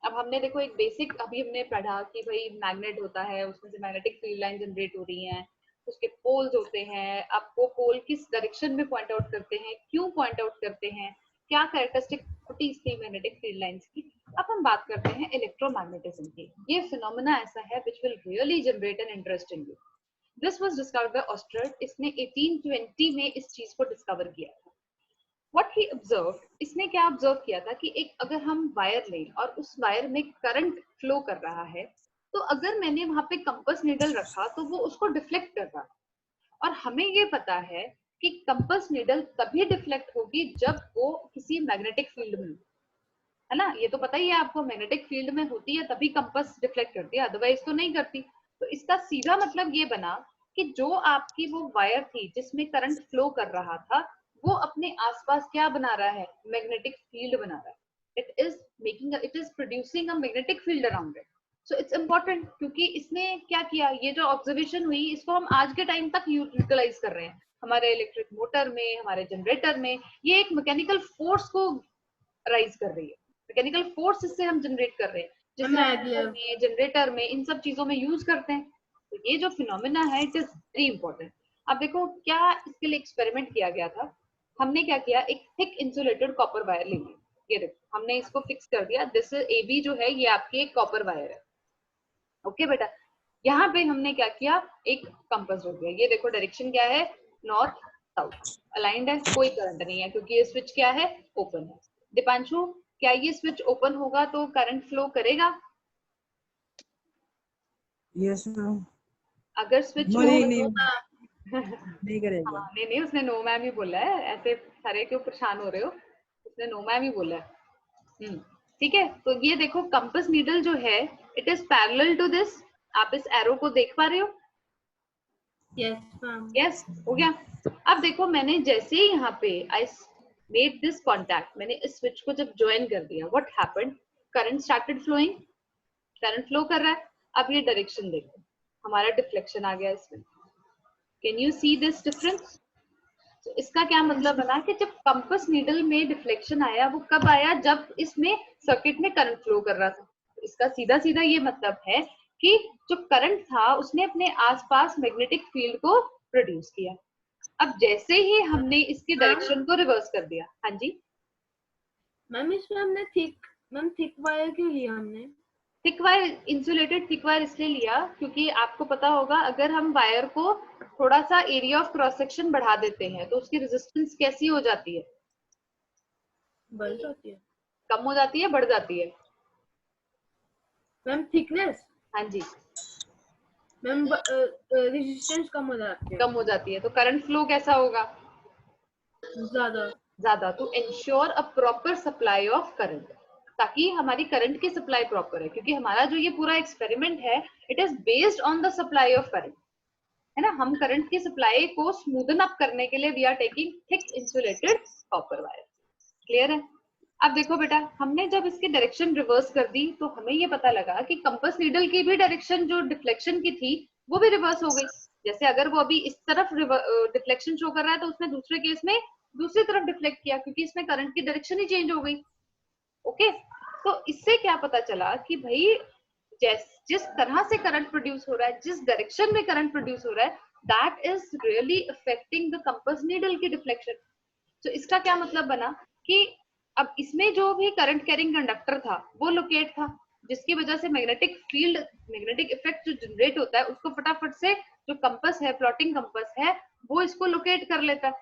अब हमने देखो एक बेसिक अभी हमने पढ़ा कि भाई मैग्नेट होता है, उसमें से मैग्नेटिक फील्ड लाइन जनरेट हो रही हैं, उसके पोल्स होते हैं। अब वो पोल किस डायरेक्शन में पॉइंट आउट करते हैं, क्यों पॉइंट आउट करते हैं, क्या कैरेक्टरिस्टिक प्रॉपर्टीज थी मैग्नेटिक फील्ड लाइंस की। अब हम बात करते हैं इलेक्ट्रोमैग्नेटिज्म की। ये फिनोमेना ऐसा है which will really generate an interest in you. This was discovered by ऑस्टर्ड, इसने 1820 में इस चीज को डिस्कवर किया था। What he observed, इसने क्या ऑब्जर्व किया था कि एक अगर हम वायर लें और उस वायर में करंट फ्लो कर रहा है, तो अगर मैंने वहां पे कंपास नीडल रखा तो वो उसको डिफ्लेक्ट कर रहा है, और हमें ये पता है कि कंपास नीडल तभी डिफ्लेक्ट होगी जब वो किसी मैग्नेटिक फील्ड में हो, है ना। ये तो पता ही है आपको, मैग्नेटिक फील्ड में होती है तभी कंपास डिफ्लेक्ट करती है, अदरवाइज तो नहीं करती। तो इसका सीधा मतलब ये बना कि जो आपकी वो वायर थी जिसमें करंट फ्लो कर रहा था, वो अपने आसपास क्या बना रहा है, मैग्नेटिक फील्ड बना रहा है। It is producing a magnetic field around it. So it's important, क्योंकि इसने क्या किया, ये जो ऑब्जर्वेशन हुई इसको हम आज के टाइम तक यूटिलाइज कर रहे हैं हमारे इलेक्ट्रिक मोटर में, हमारे जनरेटर में। ये एक मैकेनिकल फोर्स को राइज कर रही है, मैकेनिकल फोर्स इससे हम जनरेट कर रहे हैं, जिससे जनरेटर में इन सब चीजों में यूज करते हैं। तो ये जो फिनोमेना है इट इज वेरी इंपॉर्टेंट। अब देखो क्या इसके लिए एक्सपेरिमेंट किया गया था। हमने क्या किया, एक थिक इंसुलेटेड कॉपर वायर ले ली, ये देखो हमने इसको फिक्स कर दिया। दिस AB जो है ये आपकी एक कॉपर वायर है। ओके बेटा, यहाँ पे हमने क्या किया, एक कंपास रख दिया। ये देखो डायरेक्शन क्या है, नॉर्थ साउथ अलाइंड है, कोई करंट नहीं है क्योंकि ये स्विच क्या है, ओपन है। दीपांशु, क्या ये स्विच ओपन होगा तो करंट फ्लो करेगा? Yes ma'am. अगर स्विच नहीं करेगा। हाँ, नहीं उसने नो मैम ही बोला है, ऐसे सारे क्यों परेशान हो रहे हो, उसने नो मैम ही बोला है। ठीक है, तो ये देखो कंपास नीडल जो है it is parallel to this. आप इस एरो को देख पा रहे हो? यस हो गया। अब देखो मैंने जैसे ही यहाँ पे आई मेड दिस कॉन्टैक्ट, मैंने इस स्विच को जब ज्वाइन कर दिया, what happened, current started flowing, current flow कर रहा है। अब ये डायरेक्शन देखो, हमारा डिफ्लेक्शन आ गया इसमें। Can you see this difference? तो इसका क्या मतलब बना कि जब कंपास नीडल में डिफ्लेक्शन आया, वो कब आया, जब इसमें सर्किट में करंट फ्लो कर रहा था। इसका सीधा सीधा ये मतलब है कि जो करंट था उसने अपने आसपास मैग्नेटिक फील्ड को प्रोड्यूस किया। अब जैसे ही हमने इसकी डायरेक्शन को रिवर्स कर दिया, हाँ जी मैम, इसमें हमने थिक वायर क्यों लिया हमने? Thick wire, insulated thick wire इसलिए लिया क्योंकि आपको पता होगा अगर हम वायर को थोड़ा सा एरिया ऑफ क्रॉस सेक्शन बढ़ा देते हैं तो उसकी रेजिस्टेंस कैसी हो जाती है, बढ़ जाती है, कम हो जाती है, बढ़ जाती है? मैम थिकनेस, हाँ जी मैम रेजिस्टेंस कम हो जाती है, कम हो जाती है। तो करंट फ्लो कैसा होगा, ज्यादा। To ensure a proper supply of current, ताकि हमारी करंट की सप्लाई प्रॉपर है, क्योंकि हमारा जो ये पूरा एक्सपेरिमेंट है it is based on the supply of current, है ना। हम करंट की सप्लाई को स्मूदन अप करने के लिए we are taking thick insulated copper wire. Clear है? अब देखो बेटा, हमने जब इसकी डायरेक्शन रिवर्स कर दी तो हमें ये पता लगा कि कंपास नीडल की भी डायरेक्शन जो डिफ्लेक्शन की थी वो भी रिवर्स हो गई। जैसे अगर वो अभी इस तरफ डिफ्लेक्शन शो कर रहा है तो उसने दूसरे केस में दूसरी तरफ डिफ्लेक्ट किया, क्योंकि इसमें करंट की डायरेक्शन ही चेंज हो गई। ओके, तो इससे क्या पता चला कि भाई जिस तरह से करंट प्रोड्यूस हो रहा है, जिस डायरेक्शन में करंट प्रोड्यूस हो रहा है, that is really affecting the compass needle की डिफ्लेक्शन। तो इसका क्या मतलब बना कि अब इसमें जो भी करंट कैरिंग कंडक्टर था वो लोकेट था, जिसकी वजह से मैग्नेटिक फील्ड, मैग्नेटिक इफेक्ट जो जनरेट होता है उसको फटाफट से जो कंपास है, प्लॉटिंग कंपास है, वो इसको लोकेट कर लेता है।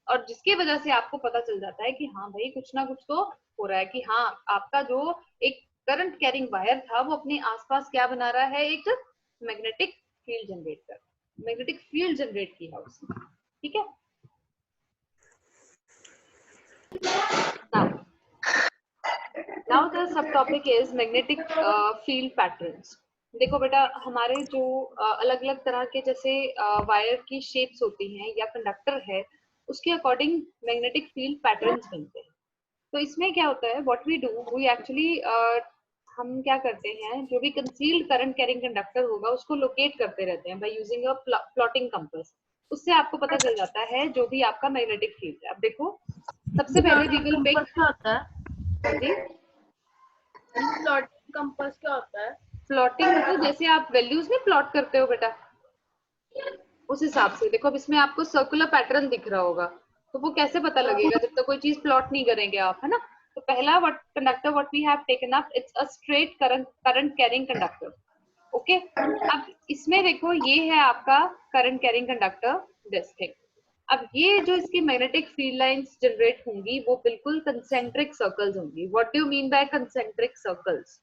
और जिसकी वजह से आपको पता चल जाता है कि हाँ भाई कुछ ना कुछ तो हो रहा है, कि हाँ आपका जो एक करंट कैरिंग वायर था वो अपने आसपास क्या बना रहा है, एक मैग्नेटिक फील्ड जनरेट कर, मैग्नेटिक फील्ड जनरेट किया उसने। ठीक है, now the subtopic is magnetic field patterns। देखो बेटा, हमारे जो अलग अलग तरह के जैसे वायर की शेप्स होती हैं या कंडक्टर है, उसके अकॉर्डिंग मैग्नेटिक फील्ड पैटर्न्स बनते हैं। तो इसमें क्या होता है, what we do, we actually हम क्या करते हैं, जो भी कंसील्ड करंट कैरिंग कंडक्टर होगा उसको लोकेट करते रहते हैं by using a plotting compass. उससे आपको पता चल जाता है जो भी आपका मैग्नेटिक फील्ड है। अब देखो सबसे पहले वी विल पिक, क्या होता है जी प्लॉटिंग कंपास क्या होता है? प्लॉटिंग तो जैसे आप वैल्यूज में प्लॉट करते हो बेटा, उस हिसाब से। देखो अब इसमें आपको सर्कुलर पैटर्न दिख रहा होगा, तो वो कैसे पता लगेगा जब तक कोई चीज प्लॉट नहीं करेंगे आप, है ना। तो पहला conductor what we have taken up, it's a straight current carrying conductor. Okay, अब इसमें देखो ये है आपका current carrying conductor, this thing. अब ये जो इसकी मैग्नेटिक फील्ड लाइंस जनरेट होंगी वो बिल्कुल कंसेंट्रिक सर्कल्स होंगी। What do you mean by concentric circles?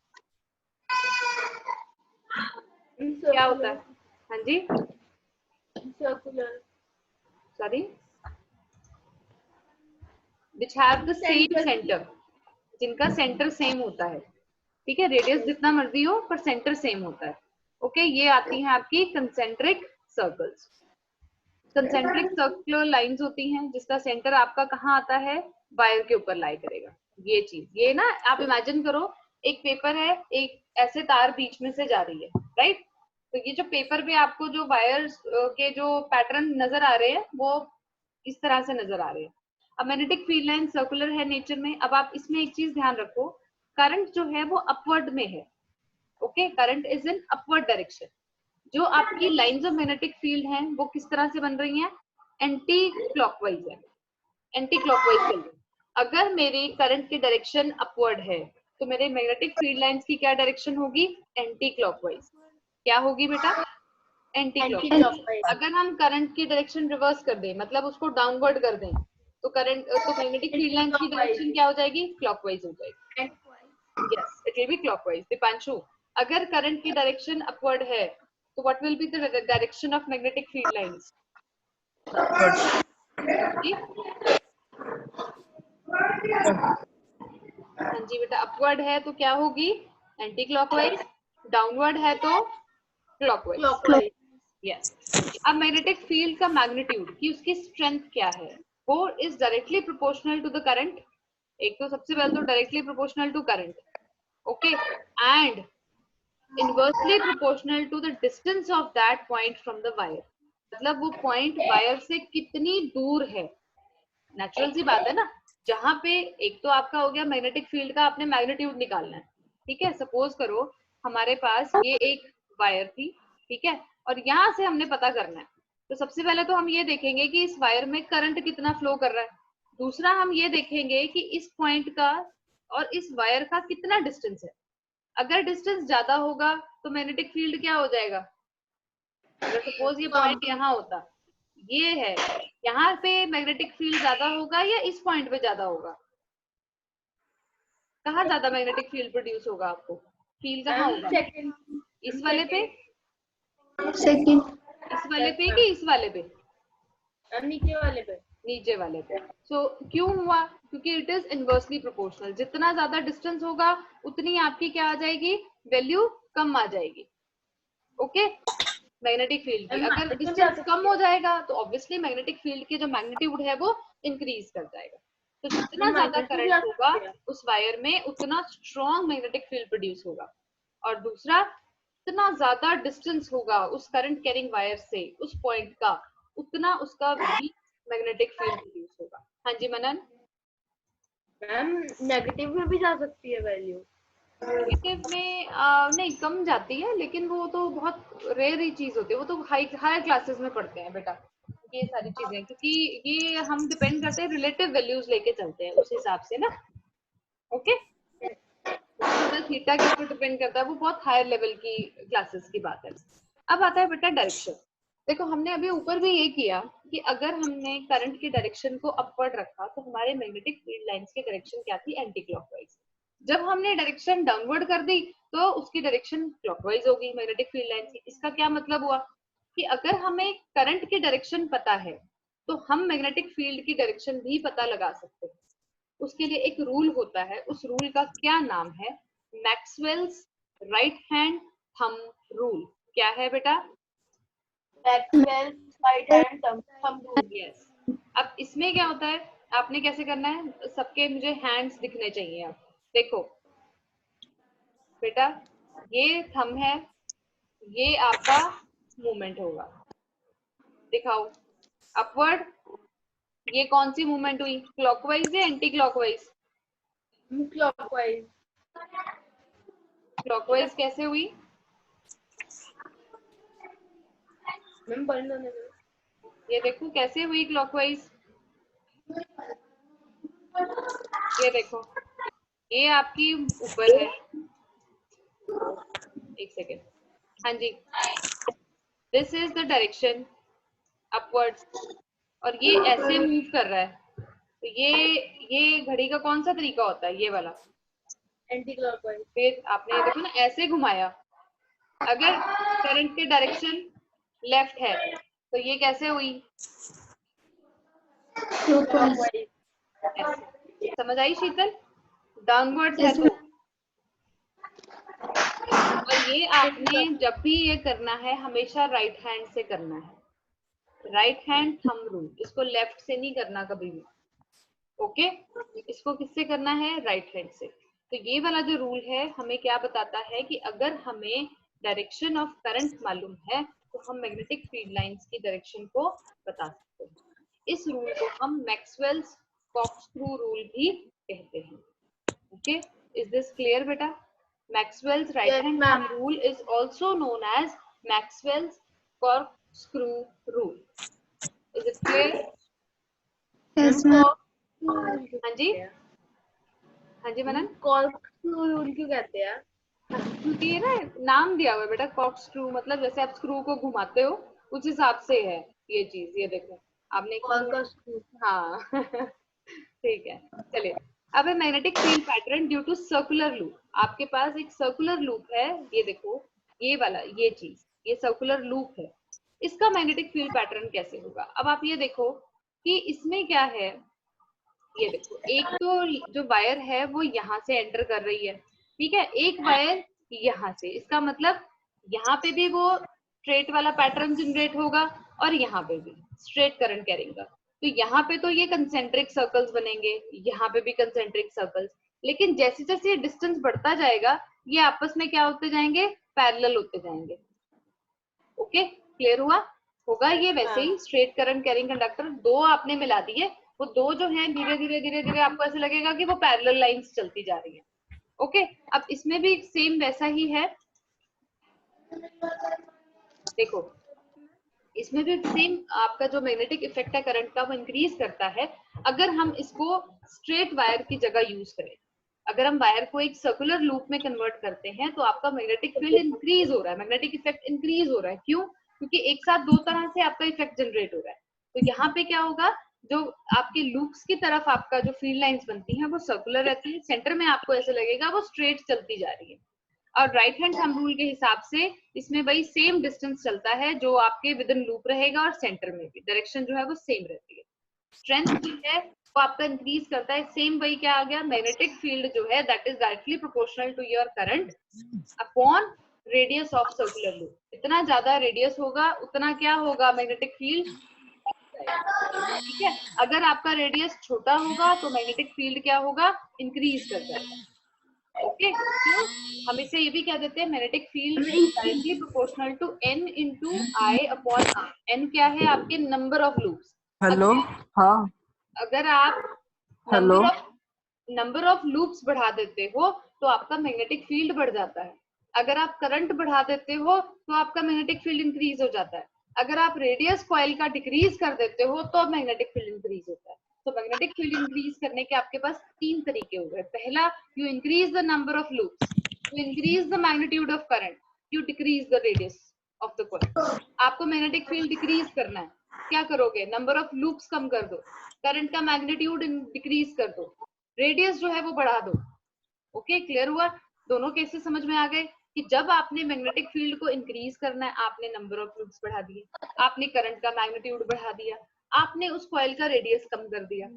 क्या होता है? हाँ जी, circular sorry, which have the same centre, जिनका सेंटर सेम होता है, ठीक है, रेडियस जितना मर्जी हो पर सेंटर सेम होता है। ओके, ये आती हैं आपकी concentric circles. Concentric circular lines होती हैं जिसका सेंटर आपका कहाँ आता है, वायर के ऊपर लाई करेगा। ये चीज, ये ना आप इमेजिन करो, एक पेपर है, एक ऐसे तार बीच में से जा रही है, राइट। तो ये जो पेपर पे आपको जो वायर्स के जो पैटर्न नजर आ रहे हैं वो इस तरह से नजर आ रहे हैं। अब मैग्नेटिक फील्ड लाइन सर्कुलर है नेचर में। अब आप इसमें एक चीज ध्यान रखो, करंट जो है वो अपवर्ड में है। Okay, current is in upward direction. जो आपकी लाइंस ऑफ मैग्नेटिक फील्ड हैं वो किस तरह से बन रही हैं, एंटी क्लॉकवाइज है, एंटी क्लॉकवाइज चल रही है। अगर मेरी करंट की डायरेक्शन अपवर्ड है तो मेरे मैग्नेटिक फील्ड लाइंस की क्या डायरेक्शन होगी, एंटी क्लॉकवाइज। क्या होगी बेटा, एंटी क्लॉकवाइज। अगर हम करंट की डायरेक्शन रिवर्स कर दें, मतलब उसको डाउनवर्ड कर दें, तो करंट तो मैग्नेटिक फील्ड लाइंस की डायरेक्शन क्या हो जाएगी, क्लॉकवाइज हो जाएगी। Yes, it will be clockwise. Deepanshu, अगर करंट की डायरेक्शन अपवर्ड है तो what will be the direction of magnetic field lines, हाँ जी बेटा, अपवर्ड है तो क्या होगी, एंटी क्लॉकवाइज, डाउनवर्ड है तो क्लॉकवाइज। यस। अब मैग्नेटिक फील्ड का मैग्नीट्यूड की उसकी स्ट्रेंथ क्या है, वो is directly proportional to the current. एक तो सबसे पहले तो directly proportional to current, okay, and inversely proportional to the distance of that point from the wire. मतलब वो पॉइंट वायर से कितनी दूर है। नेचुरल सी बात है ना, जहां पे एक तो आपका हो गया मैग्नेटिक फील्ड का आपने मैग्नीट्यूड निकालना है, ठीक है। सपोज करो हमारे पास ये एक वायर थी, ठीक है, और यहाँ से हमने पता करना है, तो सबसे पहले तो हम ये देखेंगे कि इस वायर में करंट कितना फ्लो कर रहा है। दूसरा हम ये देखेंगे कि इस पॉइंट का और इस वायर का कितना डिस्टेंस है। अगर डिस्टेंस ज्यादा होगा तो मैग्नेटिक फील्ड क्या हो जाएगा, अगर सपोज ये पॉइंट यहाँ होता, ये है, यहाँ पे मैग्नेटिक फील्ड ज्यादा होगा या इस पॉइंट पे ज्यादा होगा, कहाँ ज्यादा मैग्नेटिक फील्ड प्रोड्यूस होगा, आपको फील कहाँ होगा, इस वाले पे, सेकंड, इस वाले पे कि इस वाले पे, नीचे वाले पे, नीचे वाले पे। सो क्यों हुआ, क्योंकि इट इज इनवर्सली प्रोपोर्शनल। जितना ज्यादा डिस्टेंस होगा उतनी आपकी क्या आ जाएगी, वैल्यू कम आ जाएगी। ओके, मैग्नेटिक फील्ड की अगर डिस्टेंस कम हो जाएगा तो ऑब्वियसली मैग्नेटिक फील्ड की जो मैग्नीट्यूड है वो इंक्रीज कर जाएगा। तो जितना ज्यादा करंट होगा उस वायर में उतना स्ट्रॉन्ग मैग्नेटिक फील्ड प्रोड्यूस होगा, और दूसरा जितना ज्यादा डिस्टेंस होगा उस करंट कैरिंग वायर से उस पॉइंट का, उतना उसका वीक मैग्नेटिक फील्ड प्रोड्यूस होगा। हाँ जी मनन। मैम नेगेटिव में भी जा सकती है वैल्यू, नेगेटिव में नहीं कम जाती है, लेकिन वो तो बहुत रेयर ही चीज होती है, वो तो हायर क्लासेस में पढ़ते हैं बेटा ये सारी चीजें, क्योंकि ये हम डिपेंड करते हैं रिलेटिव वैल्यूज लेके चलते हैं उस हिसाब से ना। ओके, थीटा के ऊपर डिपेंड करता है, वो बहुत हायर लेवल की क्लासेस की बात है। अब आता है बेटा डायरेक्शन। देखो हमने अभी ऊपर भी ये किया कि अगर हमने करंट की डायरेक्शन को अपवर्ड रखा तो हमारे मैग्नेटिक फील्ड लाइंस की डायरेक्शन क्या थी, एंटी क्लॉकवाइज। जब हमने डायरेक्शन डाउनवर्ड कर दी तो उसकी डायरेक्शन क्लॉकवाइज होगी मैग्नेटिक फील्ड लाइंस की। इसका क्या मतलब हुआ कि अगर हमें करंट की डायरेक्शन पता है तो हम मैग्नेटिक फील्ड की डायरेक्शन भी पता लगा सकते हैं। उसके लिए एक रूल होता है, उस रूल का क्या नाम है, Maxwell's right hand thumb rule. क्या है बेटा, Maxwell's right hand thumb rule. Yes. अब इसमें क्या होता है, आपने कैसे करना है, सबके मुझे हैंड्स दिखने चाहिए। अब देखो बेटा, ये थंब है, ये आपका मूवमेंट होगा, दिखाओ अपवर्ड। ये कौन सी मूवमेंट हुई, क्लॉकवाइज या एंटी क्लॉकवाइज, क्लॉकवाइज। क्लॉकवाइज कैसे हुई, मैम बंद होने दो, ये देखो कैसे हुई क्लॉकवाइज। ये देखो ये आपकी ऊपर है, एक सेकेंड, हाँ जी, this is the direction upwards, और ये ऐसे मूव कर रहा है। तो ये घड़ी का कौन सा तरीका होता है, ये वाला एंटी क्लॉकवाइज। फिर आपने देखो ना ऐसे घुमाया, अगर करंट की डायरेक्शन लेफ्ट है तो ये कैसे हुई, clockwise. ऐसे समझ आई शीतल? डाउनवर्ड्स है Yes, तो। और ये आपने जब भी ये करना है हमेशा राइट हैंड से करना है, राइट हैंड थंब रूल, इसको लेफ्ट से नहीं करना कभी भी। ओके, इसको किससे करना है? राइट हैंड से। तो ये वाला जो रूल है हमें क्या बताता है कि अगर हमें डायरेक्शन ऑफ करंट मालूम है तो हम मैग्नेटिक फील्ड लाइंस की डायरेक्शन को बता सकते हैं। इस रूल को हम मैक्सवेल्स कॉर्कस्क्रू रूल भी कहते हैं। ओके, इज दिस क्लियर बेटा? Maxwell's right Yes, hand ma'am. thumb rule is also known as Maxwell's corkscrew rule. Is it clear? yes, ma'am. हाँ जी, हाँ जी मनन। कॉर्कस्क्रू रूल क्यों कहते हैं? क्योंकि ये ना नाम दिया हुआ है बेटा, कॉर्कस्क्रू मतलब जैसे आप स्क्रू को घुमाते हो उस हिसाब से है ये चीज। ये देखो आपने कॉर्कस्क्रू। हाँ ठीक है, चलिए। अब है magnetic field pattern due to circular loop. आपके पास एक सर्कुलर लूप है, ये देखो ये वाला, ये चीज, ये सर्कुलर लूप है। इसका मैग्नेटिक फील्ड पैटर्न कैसे होगा? अब आप ये देखो कि इसमें क्या है, ये देखो एक तो जो वायर है वो यहाँ से एंटर कर रही है, ठीक है, एक वायर यहाँ से, इसका मतलब यहाँ पे भी वो स्ट्रेट वाला पैटर्न जनरेट होगा और यहाँ पे भी स्ट्रेट करंट कैरिंग का। तो यहाँ पे तो ये कंसेंट्रिक सर्कल्स बनेंगे, यहाँ पे भी कंसेंट्रिक सर्कल्स, लेकिन जैसे जैसे ये डिस्टेंस बढ़ता जाएगा ये आपस में क्या होते जाएंगे? पैरेलल होते जाएंगे। ओके, क्लियर हुआ? होगा ये वैसे ही स्ट्रेट करंट कैरिंग कंडक्टर, दो आपने मिला दिए, वो दो जो हैं धीरे धीरे धीरे धीरे आपको ऐसे लगेगा कि वो पैरेलल लाइंस चलती जा रही है। ओके, अब इसमें भी सेम वैसा ही है, देखो इसमें भी सेम आपका जो मैग्नेटिक इफेक्ट है करंट का वो इंक्रीज करता है अगर हम इसको स्ट्रेट वायर की जगह यूज करें। अगर हम वायर को एक सर्कुलर लूप में कन्वर्ट करते हैं तो आपका मैग्नेटिक फील्ड इंक्रीज हो रहा है, मैग्नेटिक इफेक्ट इंक्रीज हो रहा है। क्यों? क्योंकि एक साथ दो तरह से आपका इफेक्ट जनरेट हो रहा है। तो यहाँ पे क्या होगा, जो आपके लूप्स की तरफ आपका जो फील्ड लाइंस बनती हैं वो सर्कुलर रहती है, सेंटर में आपको ऐसे लगेगा वो स्ट्रेट चलती जा रही है। और राइट हैंड थंब रूल के हिसाब से इसमें भाई सेम डिस्टेंस चलता है जो आपके विद इन लूप रहेगा और सेंटर में भी डायरेक्शन जो है वो सेम रहती है। स्ट्रेंथ जो है वो आपका इंक्रीज करता है, सेम वही क्या आ गया, मैग्नेटिक फील्ड जो है that is directly proportional to your current upon radius of circular loop. इतना ज्यादा रेडियस होगा उतना क्या होगा, मैग्नेटिक फील्ड, ठीक है। अगर आपका रेडियस छोटा होगा तो मैग्नेटिक फील्ड क्या होगा, इंक्रीज कर जाएगा। ओके, तो हम इसे ये भी कह देते हैं magnetic field directly proportional to n into I upon R. n क्या है, आपके नंबर ऑफ लूप्स। हेलो, हाँ अगर आप हेलो, नंबर ऑफ लूप्स बढ़ा देते हो तो आपका मैग्नेटिक फील्ड बढ़ जाता है। अगर आप करंट बढ़ा देते हो तो आपका मैग्नेटिक फील्ड इंक्रीज हो जाता है। अगर आप रेडियस कॉइल का डिक्रीज कर देते हो तो मैग्नेटिक फील्ड इंक्रीज होता है। तो मैग्नेटिक फील्ड इंक्रीज करने के आपके पास तीन तरीके हो गए। पहला, you increase the number of loops, you increase the magnitude of current, you decrease the radius of the coil. आपको मैग्नेटिक फील्ड डिक्रीज करना है, क्या करोगे, नंबर ऑफ लूप्स कम कर दो, करंट का मैग्नीट्यूड डिक्रीज कर दो, रेडियस जो है वो बढ़ा दो। ओके, क्लियर हुआ? दोनों केसेस समझ में आ गए कि जब आपने मैग्नेटिक फील्ड को इंक्रीज करना है आपने नंबर ऑफ लूप्स बढ़ा दिए, आपने करंट का मैग्नीट्यूड बढ़ा दिया, आपने उस कॉइल का रेडियस कम कर दिया।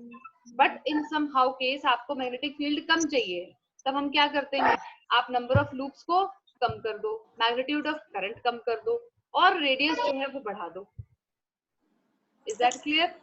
But in somehow case आपको मैग्नेटिक फील्ड कम चाहिए, तब हम क्या करते हैं, आप नंबर ऑफ लूप्स को कम कर दो, मैग्नीट्यूड ऑफ करंट कम कर दो और रेडियस जो है वो बढ़ा दो। Is that clear?